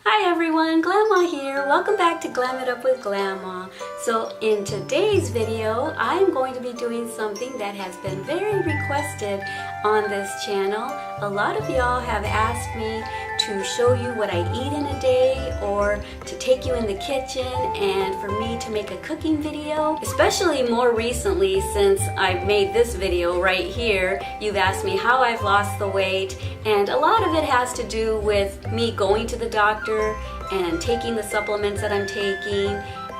Hi everyone, Glama here. Welcome back to Glam It Up with Glama. So in today's video, I'm going to be doing something that has been very requested on this channel. A lot of y'all have asked me to show you what I eat in a day or to take you in the kitchen and for me to make a cooking video. Especially more recently since I made this video right here, you've asked me how I've lost the weight, and a lot of it has to do with me going to the doctor and taking the supplements that I'm taking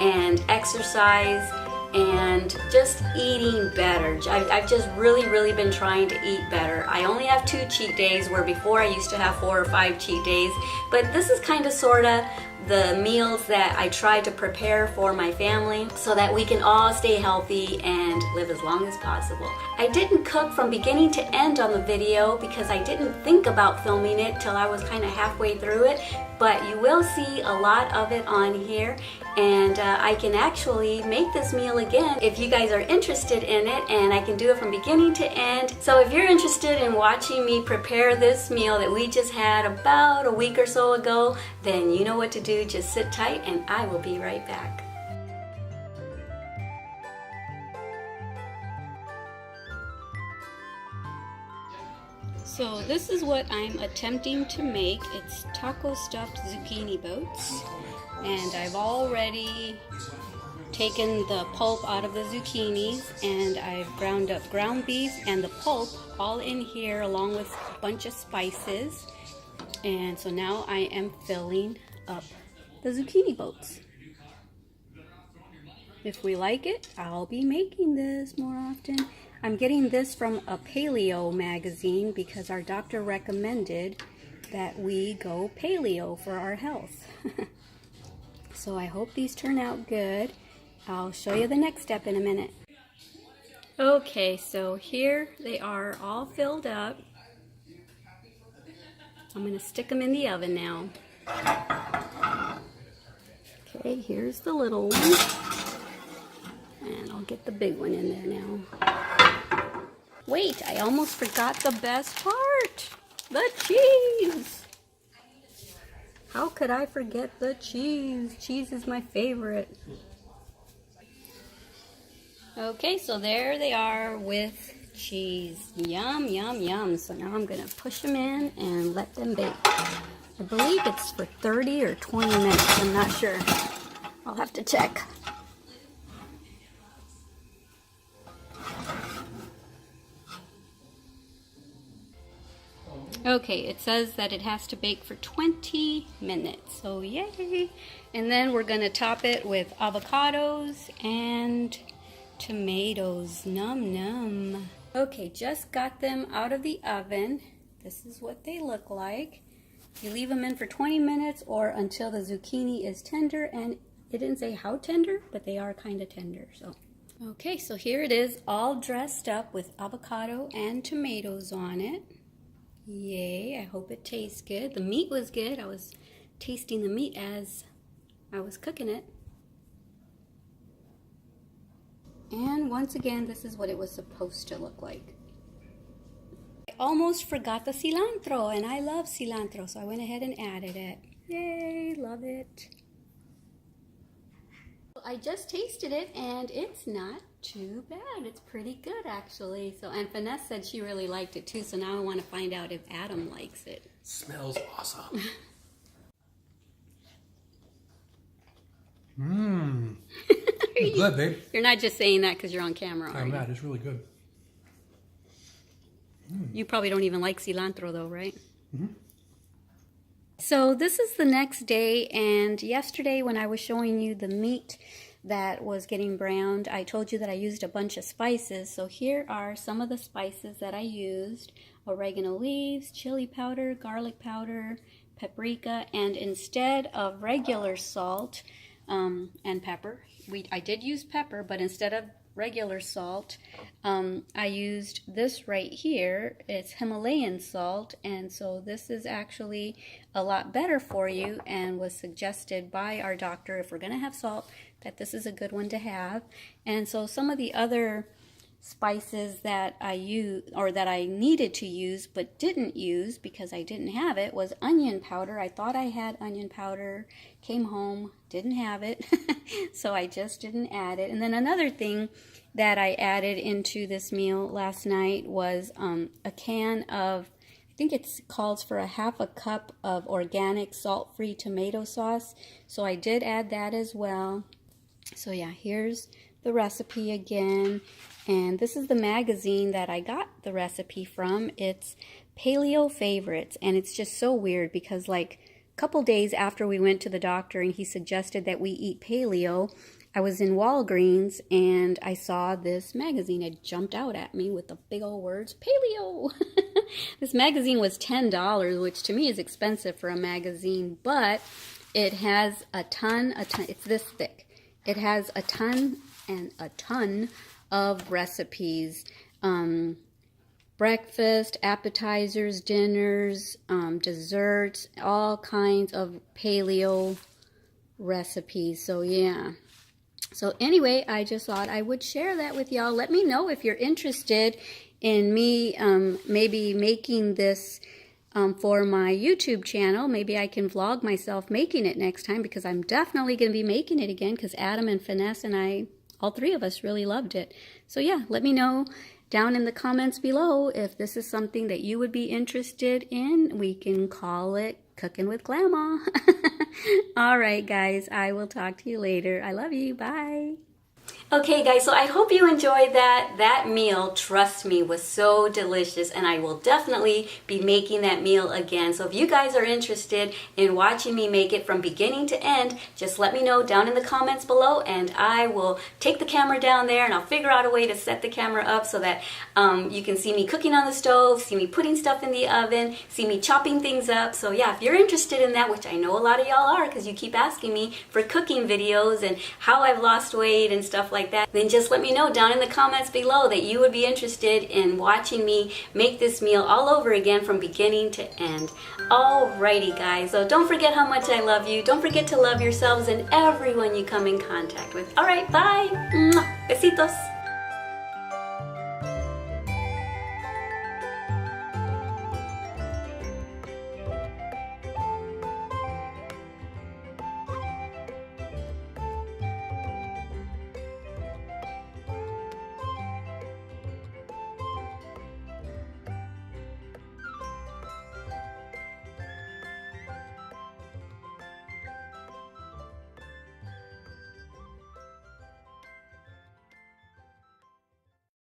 and exercise and just eating better. I've just really been trying to eat better. I only have 2 cheat days where before I used to have 4 or 5 cheat days, but this is kind of sorta the meals that I try to prepare for my family so that we can all stay healthy and live as long as possible. I didn't cook from beginning to end on the video because I didn't think about filming it till I was kind of halfway through it, but you will see a lot of it on here, and I can actually make this meal again if you guys are interested in it, and I can do it from beginning to end. So if you're interested in watching me prepare this meal that we just had about a week or so ago, then you know what to do. Just sit tight and I will be right back. So this is what I'm attempting to make. It's taco stuffed zucchini boats, and I've already taken the pulp out of the zucchinis, and I've ground up ground beef and the pulp all in here along with a bunch of spices. And so now I am filling up the zucchini boats. If we like it, I'll be making this more often. I'm getting this from a Paleo magazine because our doctor recommended that we go paleo for our health. So I hope these turn out good. I'll show you the next step in a minute. Okay, so here they are all filled up. I'm going to stick them in the oven now. Okay, here's the little one. And I'll get the big one in there now. Wait, I almost forgot the best part. The cheese. How could I forget the cheese? Cheese is my favorite. Okay, so there they are with cheese. Yum, yum, yum. So now I'm going to push them in and let them bake. I believe it's for 30 or 20 minutes. I'm not sure. I'll have to check. Okay, it says that it has to bake for 20 minutes. So yay! And then we're going to top it with avocados and tomatoes. Num num. Okay, just got them out of the oven. This is what they look like. You leave them in for 20 minutes or until the zucchini is tender, and it didn't say how tender, but they are kind of tender. So okay, so here it is all dressed up with avocado and tomatoes on it. Yay, I hope it tastes good. The meat was good. I was tasting the meat as I was cooking it. And once again, this is what it was supposed to look like. I almost forgot the cilantro, and I love cilantro, so I went ahead and added it. Yay, love it. I just tasted it, and it's not too bad. It's pretty good, actually. So, and Finesse said she really liked it too, so now I want to find out if Adam likes it. Smells awesome. Mmm. Good, babe. You're not just saying that because you're on camera, I'm not. It's really good. You probably don't even like cilantro though, right? Mm-hmm. So this is the next day, and yesterday when I was showing you the meat that was getting browned, I told you that I used a bunch of spices. So here are some of the spices that I used. Oregano leaves, chili powder, garlic powder, paprika, and instead of regular salt and pepper, I did use pepper, but instead of regular salt, I used this right here. It's Himalayan salt, and so this is actually a lot better for you and was suggested by our doctor if we're going to have salt, that this is a good one to have. And so some of the other spices that I use, or that I needed to use but didn't use because I didn't have it, was onion powder. I thought I had onion powder, came home, didn't have it, so I just didn't add it. And then another thing that I added into this meal last night was a can of, I think it calls for a ½ a cup of organic salt-free tomato sauce. So I did add that as well. So yeah, here's the recipe again. And this is the magazine that I got the recipe from. It's Paleo Favorites. And it's just so weird because like a couple days after we went to the doctor and he suggested that we eat paleo, I was in Walgreens and I saw this magazine. It jumped out at me with the big old words, Paleo. This magazine was $10, which to me is expensive for a magazine, but it has a ton, it's this thick. It has a ton and a ton of recipes, breakfast, appetizers, dinners, desserts, all kinds of paleo recipes. So yeah. So anyway, I just thought I would share that with y'all. Let me know if you're interested in me maybe making this for my YouTube channel. Maybe I can vlog myself making it next time, because I'm definitely going to be making it again because Adam and Finesse and I, all three of us, really loved it. So yeah, let me know down in the comments below if this is something that you would be interested in. We can call it Cooking with Glama. All right, guys, I will talk to you later. I love you. Bye. Okay guys, so I hope you enjoyed that. That meal, trust me, was so delicious, and I will definitely be making that meal again. So if you guys are interested in watching me make it from beginning to end, just let me know down in the comments below, and I will take the camera down there and I'll figure out a way to set the camera up so that you can see me cooking on the stove, see me putting stuff in the oven, see me chopping things up. So yeah, if you're interested in that, which I know a lot of y'all are because you keep asking me for cooking videos and how I've lost weight and stuff like that, then just let me know down in the comments below that you would be interested in watching me make this meal all over again from beginning to end. Alrighty guys, so don't forget how much I love you. Don't forget to love yourselves and everyone you come in contact with. Alright, bye! Besitos!